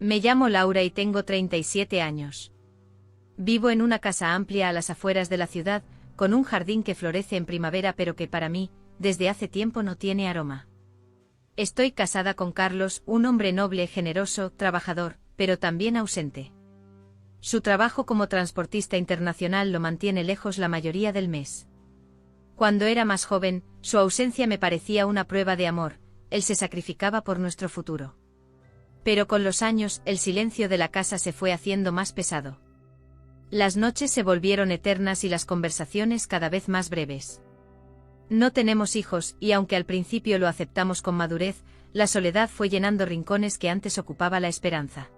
Me llamo Laura y tengo 37 años. Vivo en una casa amplia a las afueras de la ciudad, con un jardín que florece en primavera pero que para mí, desde hace tiempo no tiene aroma. Estoy casada con Carlos, un hombre noble, generoso, trabajador, pero también ausente. Su trabajo como transportista internacional lo mantiene lejos la mayoría del mes. Cuando era más joven, su ausencia me parecía una prueba de amor, él se sacrificaba por nuestro futuro. Pero con los años, el silencio de la casa se fue haciendo más pesado. Las noches se volvieron eternas y las conversaciones cada vez más breves. No tenemos hijos, y aunque al principio lo aceptamos con madurez, la soledad fue llenando rincones que antes ocupaba la esperanza.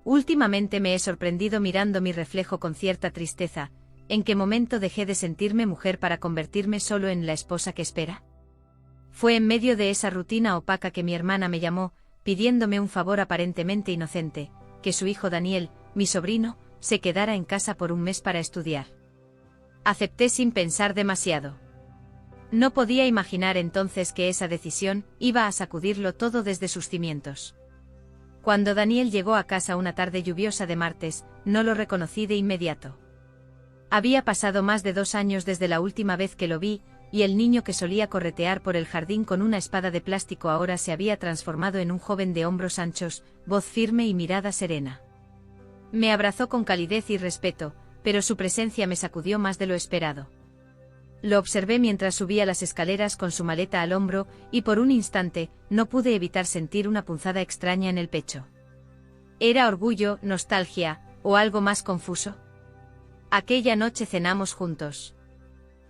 Últimamente me he sorprendido mirando mi reflejo con cierta tristeza. ¿En qué momento dejé de sentirme mujer para convertirme solo en la esposa que espera? Fue en medio de esa rutina opaca que mi hermana me llamó, pidiéndome un favor aparentemente inocente, que su hijo Daniel, mi sobrino, se quedara en casa por un mes para estudiar. Acepté sin pensar demasiado. No podía imaginar entonces que esa decisión iba a sacudirlo todo desde sus cimientos. Cuando Daniel llegó a casa una tarde lluviosa de martes, no lo reconocí de inmediato. Había pasado más de 2 años desde la última vez que lo vi, y el niño que solía corretear por el jardín con una espada de plástico ahora se había transformado en un joven de hombros anchos, voz firme y mirada serena. Me abrazó con calidez y respeto, pero su presencia me sacudió más de lo esperado. Lo observé mientras subía las escaleras con su maleta al hombro, y por un instante, no pude evitar sentir una punzada extraña en el pecho. ¿Era orgullo, nostalgia, o algo más confuso? Aquella noche cenamos juntos.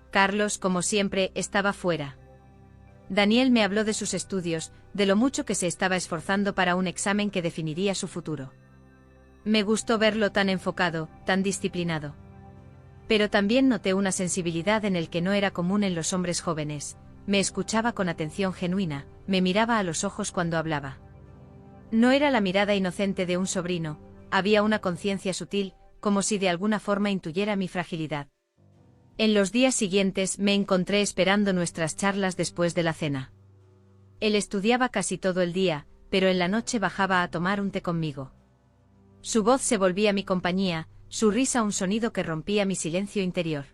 Carlos, como siempre, estaba fuera. Daniel me habló de sus estudios, de lo mucho que se estaba esforzando para un examen que definiría su futuro. Me gustó verlo tan enfocado, tan disciplinado. Pero también noté una sensibilidad en el que no era común en los hombres jóvenes. Me escuchaba con atención genuina, me miraba a los ojos cuando hablaba. No era la mirada inocente de un sobrino, había una conciencia sutil, como si de alguna forma intuyera mi fragilidad. En los días siguientes me encontré esperando nuestras charlas después de la cena. Él estudiaba casi todo el día, pero en la noche bajaba a tomar un té conmigo. Su voz se volvía mi compañía, su risa un sonido que rompía mi silencio interior.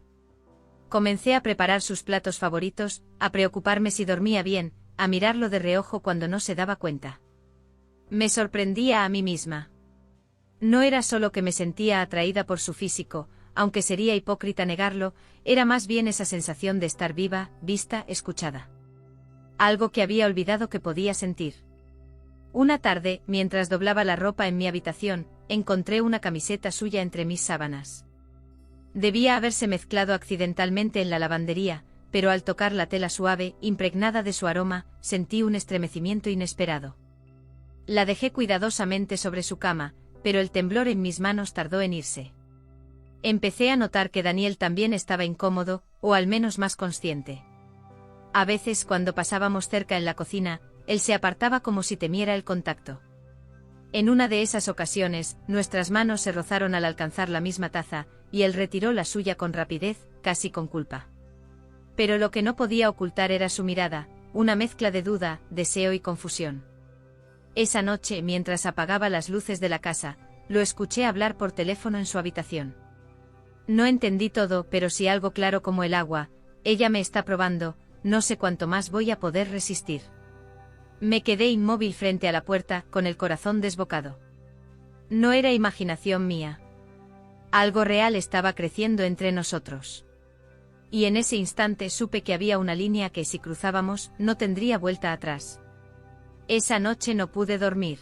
Comencé a preparar sus platos favoritos, a preocuparme si dormía bien, a mirarlo de reojo cuando no se daba cuenta. Me sorprendía a mí misma. No era solo que me sentía atraída por su físico, aunque sería hipócrita negarlo, era más bien esa sensación de estar viva, vista, escuchada. Algo que había olvidado que podía sentir. Una tarde, mientras doblaba la ropa en mi habitación, encontré una camiseta suya entre mis sábanas. Debía haberse mezclado accidentalmente en la lavandería, pero al tocar la tela suave, impregnada de su aroma, sentí un estremecimiento inesperado. La dejé cuidadosamente sobre su cama, pero el temblor en mis manos tardó en irse. Empecé a notar que Daniel también estaba incómodo, o al menos más consciente. A veces cuando pasábamos cerca en la cocina, él se apartaba como si temiera el contacto. En una de esas ocasiones, nuestras manos se rozaron al alcanzar la misma taza, y él retiró la suya con rapidez, casi con culpa. Pero lo que no podía ocultar era su mirada, una mezcla de duda, deseo y confusión. Esa noche, mientras apagaba las luces de la casa, lo escuché hablar por teléfono en su habitación. No entendí todo, pero sí algo claro como el agua: ella me está probando, no sé cuánto más voy a poder resistir. Me quedé inmóvil frente a la puerta, con el corazón desbocado. No era imaginación mía. Algo real estaba creciendo entre nosotros. Y en ese instante supe que había una línea que si cruzábamos, no tendría vuelta atrás. Esa noche no pude dormir.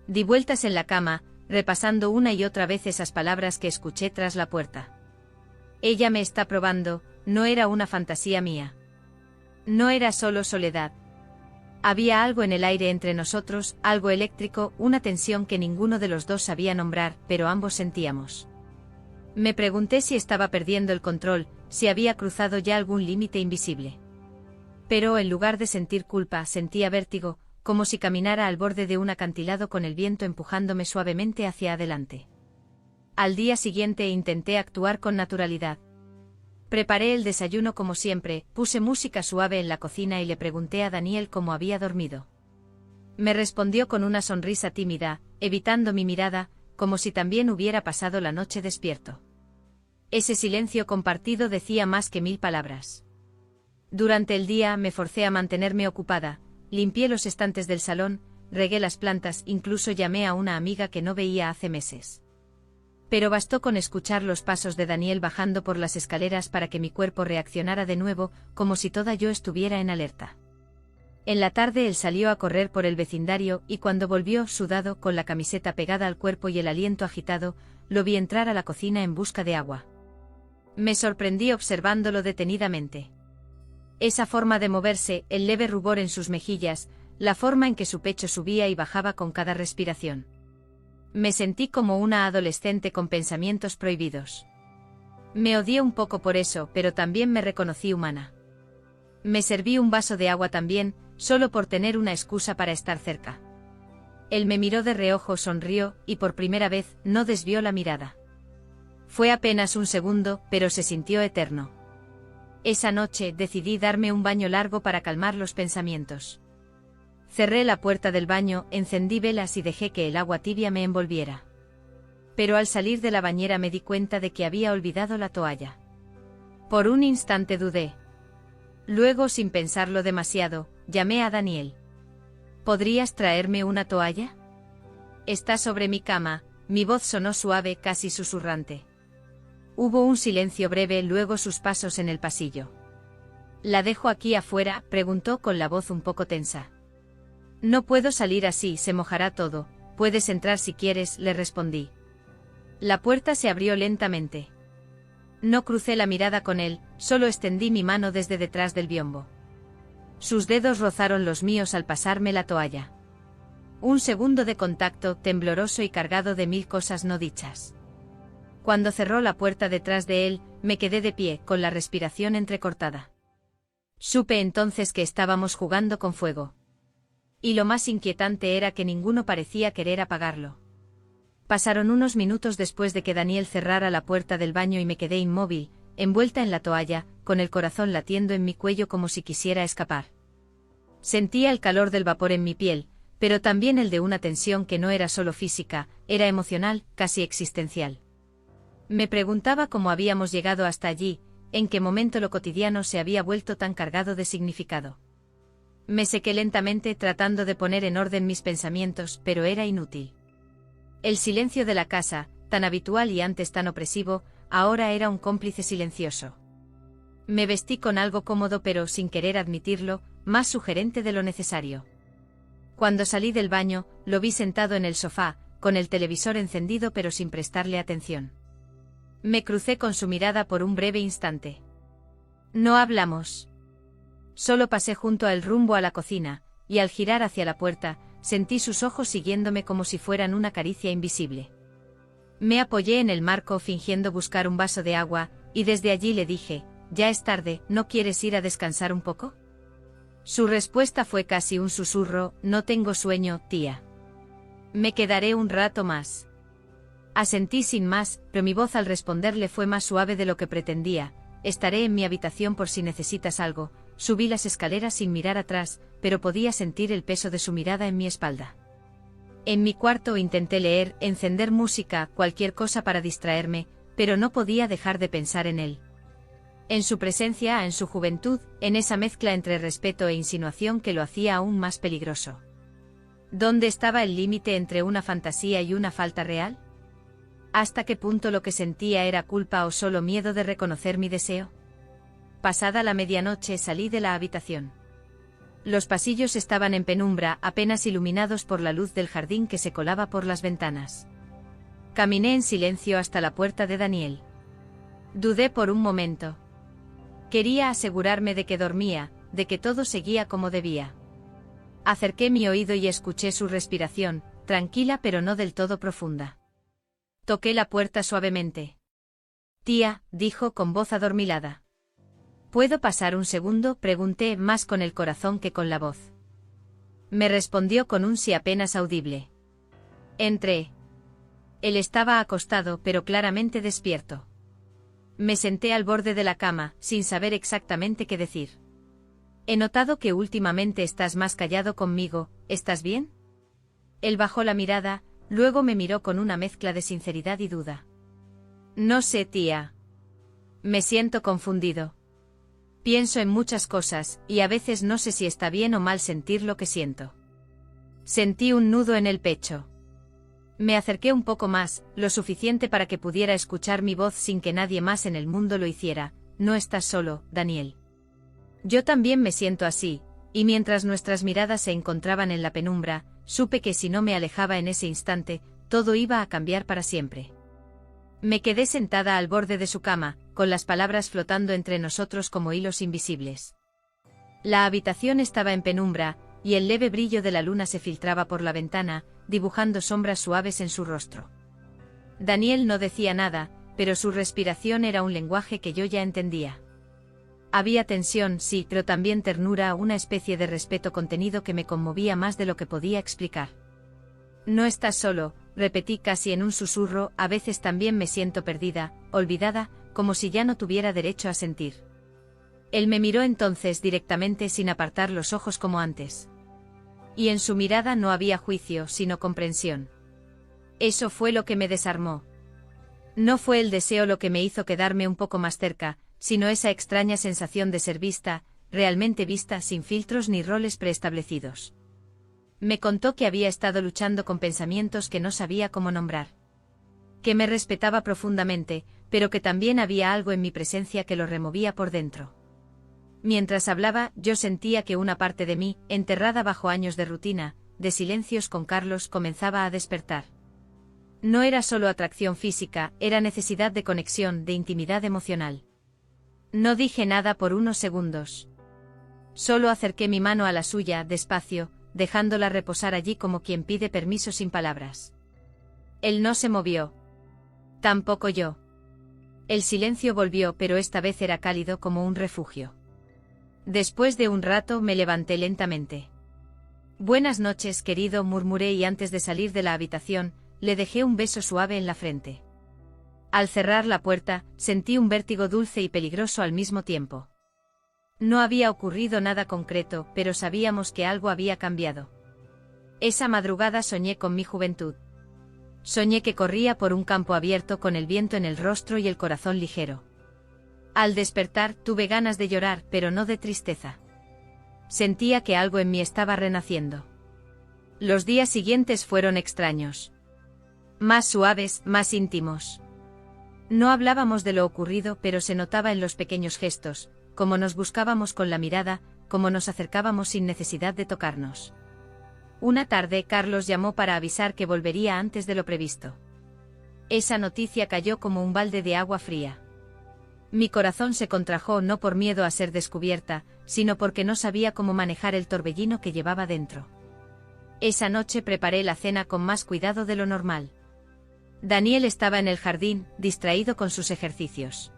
Di vueltas en la cama, repasando una y otra vez esas palabras que escuché tras la puerta. Ella me está probando, no era una fantasía mía. No era solo soledad. Había algo en el aire entre nosotros, algo eléctrico, una tensión que ninguno de los dos sabía nombrar, pero ambos sentíamos. Me pregunté si estaba perdiendo el control, si había cruzado ya algún límite invisible. Pero en lugar de sentir culpa, sentía vértigo, como si caminara al borde de un acantilado con el viento empujándome suavemente hacia adelante. Al día siguiente intenté actuar con naturalidad. Preparé el desayuno como siempre, puse música suave en la cocina y le pregunté a Daniel cómo había dormido. Me respondió con una sonrisa tímida: evitando mi mirada, como si también hubiera pasado la noche despierto. Ese silencio compartido decía más que 1000 palabras. Durante el día me forcé a mantenerme ocupada, limpié los estantes del salón, regué las plantas, incluso llamé a una amiga que no veía hace meses. Pero bastó con escuchar los pasos de Daniel bajando por las escaleras para que mi cuerpo reaccionara de nuevo, como si toda yo estuviera en alerta. En la tarde él salió a correr por el vecindario y cuando volvió, sudado, con la camiseta pegada al cuerpo y el aliento agitado, lo vi entrar a la cocina en busca de agua. Me sorprendí observándolo detenidamente. Esa forma de moverse, el leve rubor en sus mejillas, la forma en que su pecho subía y bajaba con cada respiración. Me sentí como una adolescente con pensamientos prohibidos. Me odié un poco por eso, pero también me reconocí humana. Me serví un vaso de agua también, solo por tener una excusa para estar cerca. Él me miró de reojo, sonrió, y por primera vez, no desvió la mirada. Fue apenas un segundo, pero se sintió eterno. Esa noche decidí darme un baño largo para calmar los pensamientos. Cerré la puerta del baño, encendí velas y dejé que el agua tibia me envolviera. Pero al salir de la bañera me di cuenta de que había olvidado la toalla. Por un instante dudé. Luego, sin pensarlo demasiado, llamé a Daniel. ¿Podrías traerme una toalla? Está sobre mi cama, mi voz sonó suave, casi susurrante. Hubo un silencio breve, luego sus pasos en el pasillo. ¿La dejo aquí afuera?, preguntó con la voz un poco tensa. No puedo salir así, se mojará todo. Puedes entrar si quieres, le respondí. La puerta se abrió lentamente. No crucé la mirada con él, solo extendí mi mano desde detrás del biombo. Sus dedos rozaron los míos al pasarme la toalla. Un segundo de contacto, tembloroso y cargado de 1000 cosas no dichas. Cuando cerró la puerta detrás de él, me quedé de pie, con la respiración entrecortada. Supe entonces que estábamos jugando con fuego. Y lo más inquietante era que ninguno parecía querer apagarlo. Pasaron unos minutos después de que Daniel cerrara la puerta del baño y me quedé inmóvil, envuelta en la toalla, con el corazón latiendo en mi cuello como si quisiera escapar. Sentía el calor del vapor en mi piel, pero también el de una tensión que no era solo física, era emocional, casi existencial. Me preguntaba cómo habíamos llegado hasta allí, en qué momento lo cotidiano se había vuelto tan cargado de significado. Me sequé lentamente tratando de poner en orden mis pensamientos, pero era inútil. El silencio de la casa, tan habitual y antes tan opresivo, ahora era un cómplice silencioso. Me vestí con algo cómodo pero, sin querer admitirlo, más sugerente de lo necesario. Cuando salí del baño, lo vi sentado en el sofá, con el televisor encendido pero sin prestarle atención. Me crucé con su mirada por un breve instante. No hablamos. Solo pasé junto a él rumbo a la cocina, y al girar hacia la puerta, sentí sus ojos siguiéndome como si fueran una caricia invisible. Me apoyé en el marco fingiendo buscar un vaso de agua, y desde allí le dije, ya es tarde, ¿no quieres ir a descansar un poco? Su respuesta fue casi un susurro, no tengo sueño, tía. Me quedaré un rato más. Asentí sin más, pero mi voz al responderle fue más suave de lo que pretendía, estaré en mi habitación por si necesitas algo. Subí las escaleras sin mirar atrás, pero podía sentir el peso de su mirada en mi espalda. En mi cuarto intenté leer, encender música, cualquier cosa para distraerme, pero no podía dejar de pensar en él. En su presencia, en su juventud, en esa mezcla entre respeto e insinuación que lo hacía aún más peligroso. ¿Dónde estaba el límite entre una fantasía y una falta real? ¿Hasta qué punto lo que sentía era culpa o solo miedo de reconocer mi deseo? Pasada la medianoche salí de la habitación. Los pasillos estaban en penumbra, apenas iluminados por la luz del jardín que se colaba por las ventanas. Caminé en silencio hasta la puerta de Daniel. Dudé por un momento. Quería asegurarme de que dormía, de que todo seguía como debía. Acerqué mi oído y escuché su respiración, tranquila pero no del todo profunda. Toqué la puerta suavemente. Tía, dijo con voz adormilada. ¿Puedo pasar un segundo?, pregunté, más con el corazón que con la voz. Me respondió con un sí apenas audible. Entré. Él estaba acostado pero claramente despierto. Me senté al borde de la cama, sin saber exactamente qué decir. He notado que últimamente estás más callado conmigo, ¿estás bien? Él bajó la mirada, Luego me miró con una mezcla de sinceridad y duda. No sé, tía. Me siento confundido. Pienso en muchas cosas, y a veces no sé si está bien o mal sentir lo que siento. Sentí un nudo en el pecho. Me acerqué un poco más, lo suficiente para que pudiera escuchar mi voz sin que nadie más en el mundo lo hiciera. No estás solo, Daniel. Yo también me siento así, y mientras nuestras miradas se encontraban en la penumbra, supe que si no me alejaba en ese instante, todo iba a cambiar para siempre. Me quedé sentada al borde de su cama, con las palabras flotando entre nosotros como hilos invisibles. La habitación estaba en penumbra, y el leve brillo de la luna se filtraba por la ventana, dibujando sombras suaves en su rostro. Daniel no decía nada, pero su respiración era un lenguaje que yo ya entendía. Había tensión, sí, pero también ternura, una especie de respeto contenido que me conmovía más de lo que podía explicar. No estás solo, repetí casi en un susurro, a veces también me siento perdida, olvidada, como si ya no tuviera derecho a sentir. Él me miró entonces directamente sin apartar los ojos como antes. Y en su mirada no había juicio, sino comprensión. Eso fue lo que me desarmó. No fue el deseo lo que me hizo quedarme un poco más cerca, sino esa extraña sensación de ser vista, realmente vista, sin filtros ni roles preestablecidos. Me contó que había estado luchando con pensamientos que no sabía cómo nombrar. Que me respetaba profundamente, pero que también había algo en mi presencia que lo removía por dentro. Mientras hablaba, yo sentía que una parte de mí, enterrada bajo años de rutina, de silencios con Carlos, comenzaba a despertar. No era solo atracción física, era necesidad de conexión, de intimidad emocional. No dije nada por unos segundos. Solo acerqué mi mano a la suya, despacio, dejándola reposar allí como quien pide permiso sin palabras. Él no se movió. Tampoco yo. El silencio volvió, pero esta vez era cálido como un refugio. Después de un rato me levanté lentamente. Buenas noches, querido, murmuré y antes de salir de la habitación, le dejé un beso suave en la frente. Al cerrar la puerta, sentí un vértigo dulce y peligroso al mismo tiempo. No había ocurrido nada concreto, pero sabíamos que algo había cambiado. Esa madrugada soñé con mi juventud. Soñé que corría por un campo abierto con el viento en el rostro y el corazón ligero. Al despertar, tuve ganas de llorar, pero no de tristeza. Sentía que algo en mí estaba renaciendo. Los días siguientes fueron extraños. Más suaves, más íntimos. No hablábamos de lo ocurrido, pero se notaba en los pequeños gestos, como nos buscábamos con la mirada, como nos acercábamos sin necesidad de tocarnos. Una tarde, Carlos llamó para avisar que volvería antes de lo previsto. Esa noticia cayó como un balde de agua fría. Mi corazón se contrajo no por miedo a ser descubierta, sino porque no sabía cómo manejar el torbellino que llevaba dentro. Esa noche preparé la cena con más cuidado de lo normal. Daniel estaba en el jardín, distraído con sus ejercicios.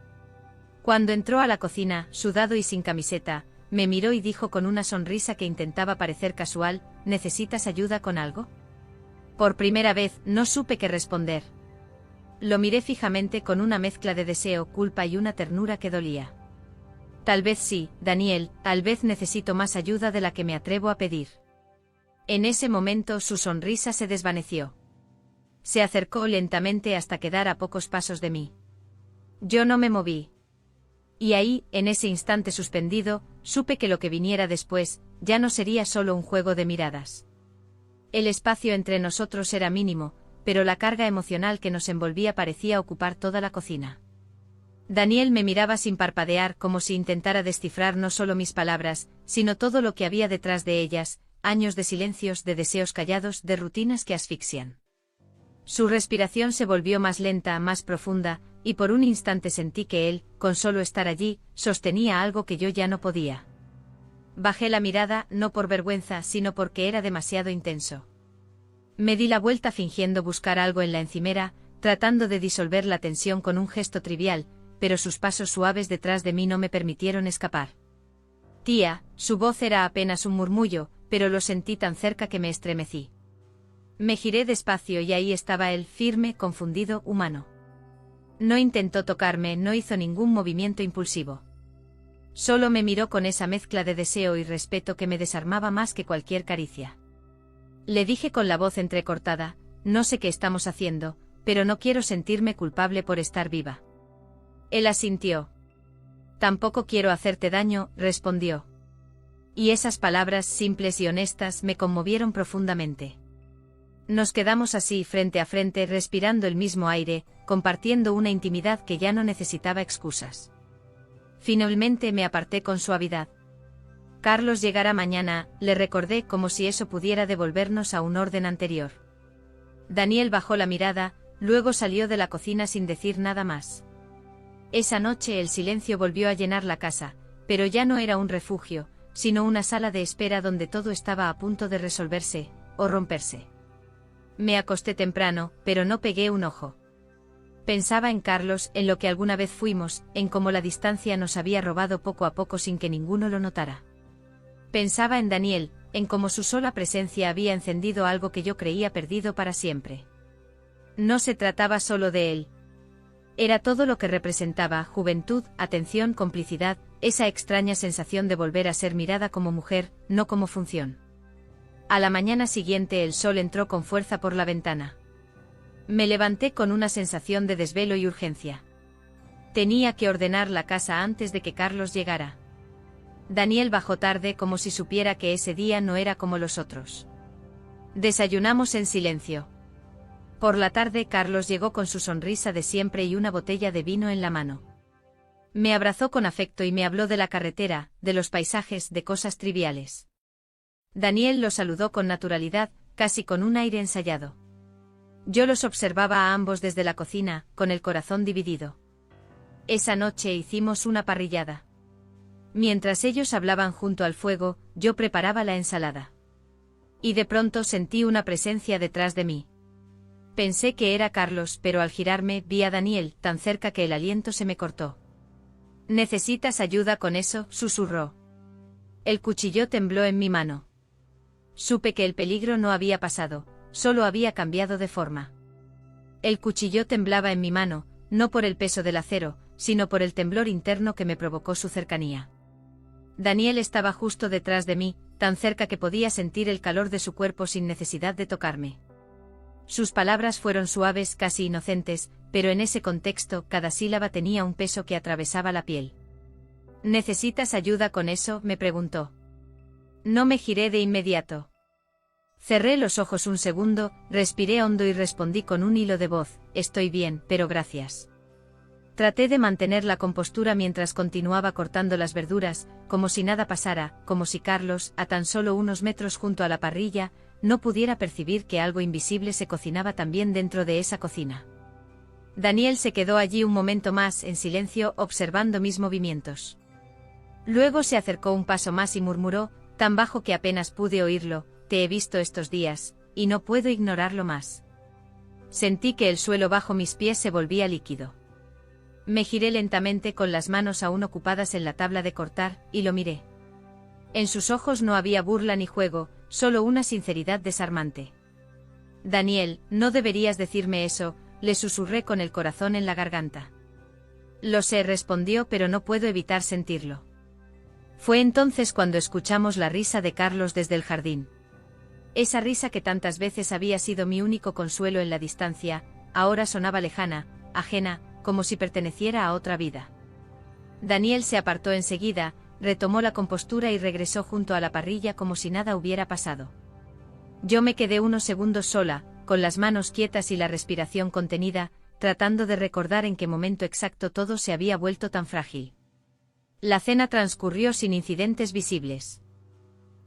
Cuando entró a la cocina, sudado y sin camiseta, me miró y dijo con una sonrisa que intentaba parecer casual, ¿necesitas ayuda con algo? Por primera vez, no supe qué responder. Lo miré fijamente con una mezcla de deseo, culpa y una ternura que dolía. Tal vez sí, Daniel, tal vez necesito más ayuda de la que me atrevo a pedir. En ese momento su sonrisa se desvaneció. Se acercó lentamente hasta quedar a pocos pasos de mí. Yo no me moví. Y ahí, en ese instante suspendido, supe que lo que viniera después, ya no sería solo un juego de miradas. El espacio entre nosotros era mínimo, pero la carga emocional que nos envolvía parecía ocupar toda la cocina. Daniel me miraba sin parpadear, como si intentara descifrar no solo mis palabras, sino todo lo que había detrás de ellas, años de silencios, de deseos callados, de rutinas que asfixian. Su respiración se volvió más lenta, más profunda, y por un instante sentí que él, con solo estar allí, sostenía algo que yo ya no podía. Bajé la mirada, no por vergüenza, sino porque era demasiado intenso. Me di la vuelta fingiendo buscar algo en la encimera, tratando de disolver la tensión con un gesto trivial, pero sus pasos suaves detrás de mí no me permitieron escapar. Tía, su voz era apenas un murmullo, pero lo sentí tan cerca que me estremecí. Me giré despacio y ahí estaba él, firme, confundido, humano. No intentó tocarme, no hizo ningún movimiento impulsivo. Solo me miró con esa mezcla de deseo y respeto que me desarmaba más que cualquier caricia. Le dije con la voz entrecortada, no sé qué estamos haciendo, pero no quiero sentirme culpable por estar viva. Él asintió. Tampoco quiero hacerte daño, respondió. Y esas palabras simples y honestas me conmovieron profundamente. Nos quedamos así frente a frente respirando el mismo aire, compartiendo una intimidad que ya no necesitaba excusas. Finalmente me aparté con suavidad. Carlos llegará mañana, le recordé como si eso pudiera devolvernos a un orden anterior. Daniel bajó la mirada, luego salió de la cocina sin decir nada más. Esa noche el silencio volvió a llenar la casa, pero ya no era un refugio, sino una sala de espera donde todo estaba a punto de resolverse, o romperse. Me acosté temprano, pero no pegué un ojo. Pensaba en Carlos, en lo que alguna vez fuimos, en cómo la distancia nos había robado poco a poco sin que ninguno lo notara. Pensaba en Daniel, en cómo su sola presencia había encendido algo que yo creía perdido para siempre. No se trataba solo de él. Era todo lo que representaba: juventud, atención, complicidad, esa extraña sensación de volver a ser mirada como mujer, no como función. A la mañana siguiente el sol entró con fuerza por la ventana. Me levanté con una sensación de desvelo y urgencia. Tenía que ordenar la casa antes de que Carlos llegara. Daniel bajó tarde como si supiera que ese día no era como los otros. Desayunamos en silencio. Por la tarde Carlos llegó con su sonrisa de siempre y una botella de vino en la mano. Me abrazó con afecto y me habló de la carretera, de los paisajes, de cosas triviales. Daniel lo saludó con naturalidad, casi con un aire ensayado. Yo los observaba a ambos desde la cocina, con el corazón dividido. Esa noche hicimos una parrillada. Mientras ellos hablaban junto al fuego, yo preparaba la ensalada. Y de pronto sentí una presencia detrás de mí. Pensé que era Carlos, pero al girarme vi a Daniel, tan cerca que el aliento se me cortó. ¿Necesitas ayuda con eso?, susurró. El cuchillo tembló en mi mano. Supe que el peligro no había pasado, solo había cambiado de forma. El cuchillo temblaba en mi mano, no por el peso del acero, sino por el temblor interno que me provocó su cercanía. Daniel estaba justo detrás de mí, tan cerca que podía sentir el calor de su cuerpo sin necesidad de tocarme. Sus palabras fueron suaves, casi inocentes, pero en ese contexto cada sílaba tenía un peso que atravesaba la piel. ¿Necesitas ayuda con eso?, me preguntó. No me giré de inmediato. Cerré los ojos un segundo, respiré hondo y respondí con un hilo de voz: estoy bien, pero gracias. Traté de mantener la compostura mientras continuaba cortando las verduras, como si nada pasara, como si Carlos, a tan solo unos metros junto a la parrilla, no pudiera percibir que algo invisible se cocinaba también dentro de esa cocina. Daniel se quedó allí un momento más en silencio, observando mis movimientos. Luego se acercó un paso más y murmuró, tan bajo que apenas pude oírlo: te he visto estos días, y no puedo ignorarlo más. Sentí que el suelo bajo mis pies se volvía líquido. Me giré lentamente con las manos aún ocupadas en la tabla de cortar, y lo miré. En sus ojos no había burla ni juego, solo una sinceridad desarmante. Daniel, no deberías decirme eso, le susurré con el corazón en la garganta. Lo sé, respondió, pero no puedo evitar sentirlo. Fue entonces cuando escuchamos la risa de Carlos desde el jardín. Esa risa que tantas veces había sido mi único consuelo en la distancia, ahora sonaba lejana, ajena, como si perteneciera a otra vida. Daniel se apartó enseguida, retomó la compostura y regresó junto a la parrilla como si nada hubiera pasado. Yo me quedé unos segundos sola, con las manos quietas y la respiración contenida, tratando de recordar en qué momento exacto todo se había vuelto tan frágil. La cena transcurrió sin incidentes visibles.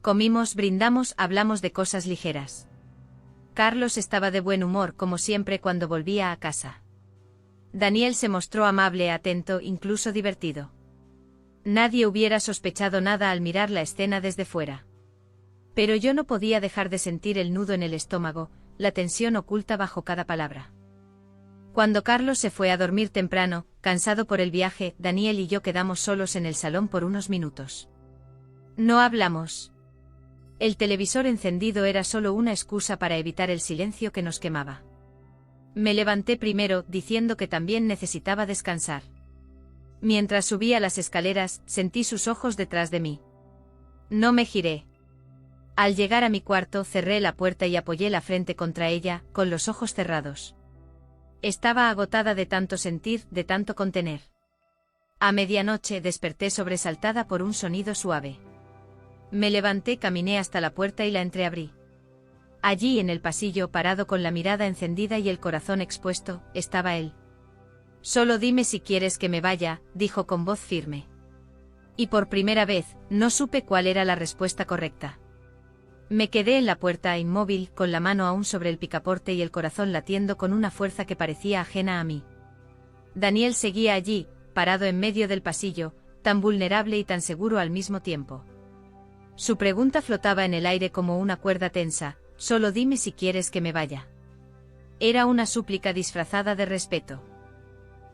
Comimos, brindamos, hablamos de cosas ligeras. Carlos estaba de buen humor como siempre cuando volvía a casa. Daniel se mostró amable, atento, incluso divertido. Nadie hubiera sospechado nada al mirar la escena desde fuera. Pero yo no podía dejar de sentir el nudo en el estómago, la tensión oculta bajo cada palabra. Cuando Carlos se fue a dormir temprano, cansado por el viaje, Daniel y yo quedamos solos en el salón por unos minutos. No hablamos. El televisor encendido era solo una excusa para evitar el silencio que nos quemaba. Me levanté primero, diciendo que también necesitaba descansar. Mientras subía las escaleras, sentí sus ojos detrás de mí. No me giré. Al llegar a mi cuarto cerré la puerta y apoyé la frente contra ella, con los ojos cerrados. Estaba agotada de tanto sentir, de tanto contener. A medianoche desperté sobresaltada por un sonido suave. Me levanté, caminé hasta la puerta y la entreabrí. Allí en el pasillo, parado con la mirada encendida y el corazón expuesto, estaba él. «Solo dime si quieres que me vaya», dijo con voz firme. Y por primera vez, no supe cuál era la respuesta correcta. Me quedé en la puerta inmóvil, con la mano aún sobre el picaporte y el corazón latiendo con una fuerza que parecía ajena a mí. Daniel seguía allí, parado en medio del pasillo, tan vulnerable y tan seguro al mismo tiempo. Su pregunta flotaba en el aire como una cuerda tensa: «Solo dime si quieres que me vaya». Era una súplica disfrazada de respeto.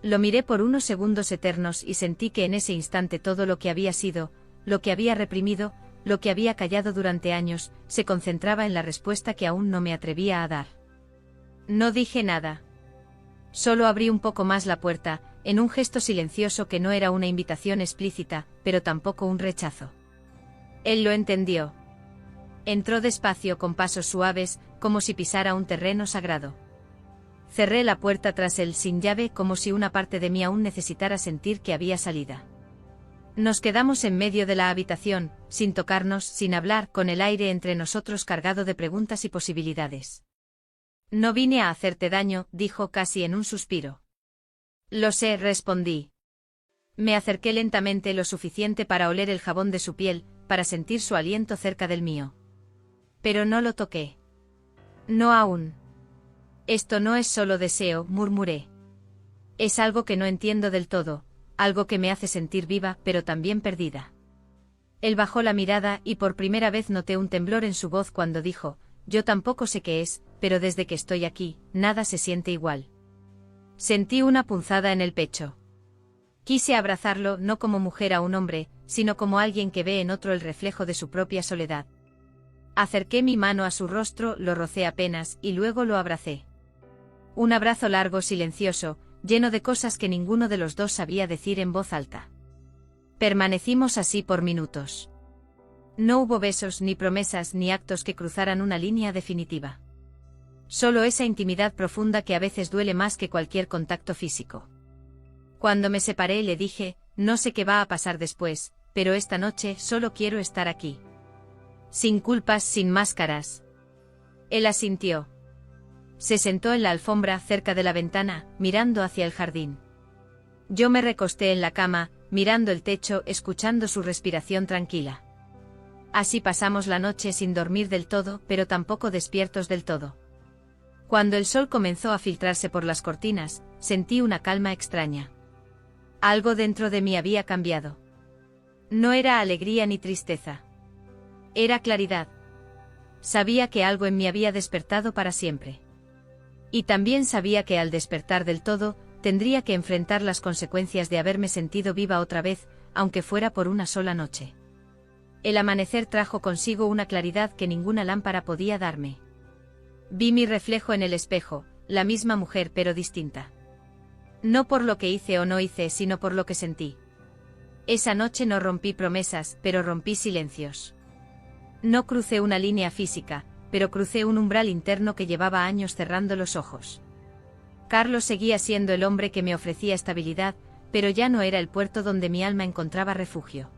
Lo miré por unos segundos eternos y sentí que en ese instante todo lo que había sido, lo que había reprimido, lo que había callado durante años, se concentraba en la respuesta que aún no me atrevía a dar. No dije nada. Solo abrí un poco más la puerta, en un gesto silencioso que no era una invitación explícita, pero tampoco un rechazo. Él lo entendió. Entró despacio, con pasos suaves, como si pisara un terreno sagrado. Cerré la puerta tras él sin llave, como si una parte de mí aún necesitara sentir que había salida. Nos quedamos en medio de la habitación, sin tocarnos, sin hablar, con el aire entre nosotros cargado de preguntas y posibilidades. «No vine a hacerte daño», dijo casi en un suspiro. «Lo sé», respondí. Me acerqué lentamente, lo suficiente para oler el jabón de su piel, para sentir su aliento cerca del mío. Pero no lo toqué. «No aún». «Esto no es solo deseo», murmuré. «Es algo que no entiendo del todo. Algo que me hace sentir viva, pero también perdida». Él bajó la mirada y por primera vez noté un temblor en su voz cuando dijo: «Yo tampoco sé qué es, pero desde que estoy aquí, nada se siente igual». Sentí una punzada en el pecho. Quise abrazarlo, no como mujer a un hombre, sino como alguien que ve en otro el reflejo de su propia soledad. Acerqué mi mano a su rostro, lo rocé apenas, y luego lo abracé. Un abrazo largo, silencioso, lleno de cosas que ninguno de los dos sabía decir en voz alta. Permanecimos así por minutos. No hubo besos, ni promesas, ni actos que cruzaran una línea definitiva. Solo esa intimidad profunda que a veces duele más que cualquier contacto físico. Cuando me separé le dije: «No sé qué va a pasar después, pero esta noche solo quiero estar aquí. Sin culpas, sin máscaras». Él asintió. Se sentó en la alfombra cerca de la ventana, mirando hacia el jardín. Yo me recosté en la cama, mirando el techo, escuchando su respiración tranquila. Así pasamos la noche sin dormir del todo, pero tampoco despiertos del todo. Cuando el sol comenzó a filtrarse por las cortinas, sentí una calma extraña. Algo dentro de mí había cambiado. No era alegría ni tristeza. Era claridad. Sabía que algo en mí había despertado para siempre. Y también sabía que al despertar del todo, tendría que enfrentar las consecuencias de haberme sentido viva otra vez, aunque fuera por una sola noche. El amanecer trajo consigo una claridad que ninguna lámpara podía darme. Vi mi reflejo en el espejo, la misma mujer pero distinta. No por lo que hice o no hice, sino por lo que sentí. Esa noche no rompí promesas, pero rompí silencios. No crucé una línea física, pero crucé un umbral interno que llevaba años cerrando los ojos. Carlos seguía siendo el hombre que me ofrecía estabilidad, pero ya no era el puerto donde mi alma encontraba refugio.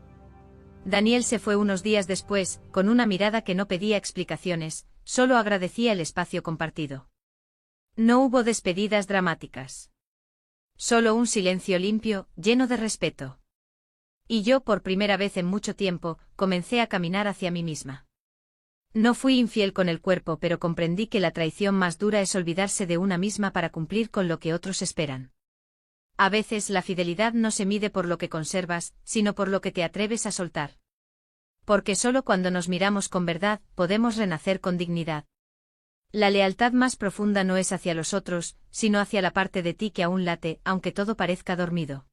Daniel se fue unos días después, con una mirada que no pedía explicaciones, solo agradecía el espacio compartido. No hubo despedidas dramáticas. Solo un silencio limpio, lleno de respeto. Y yo, por primera vez en mucho tiempo, comencé a caminar hacia mí misma. No fui infiel con el cuerpo, pero comprendí que la traición más dura es olvidarse de una misma para cumplir con lo que otros esperan. A veces la fidelidad no se mide por lo que conservas, sino por lo que te atreves a soltar. Porque solo cuando nos miramos con verdad, podemos renacer con dignidad. La lealtad más profunda no es hacia los otros, sino hacia la parte de ti que aún late, aunque todo parezca dormido.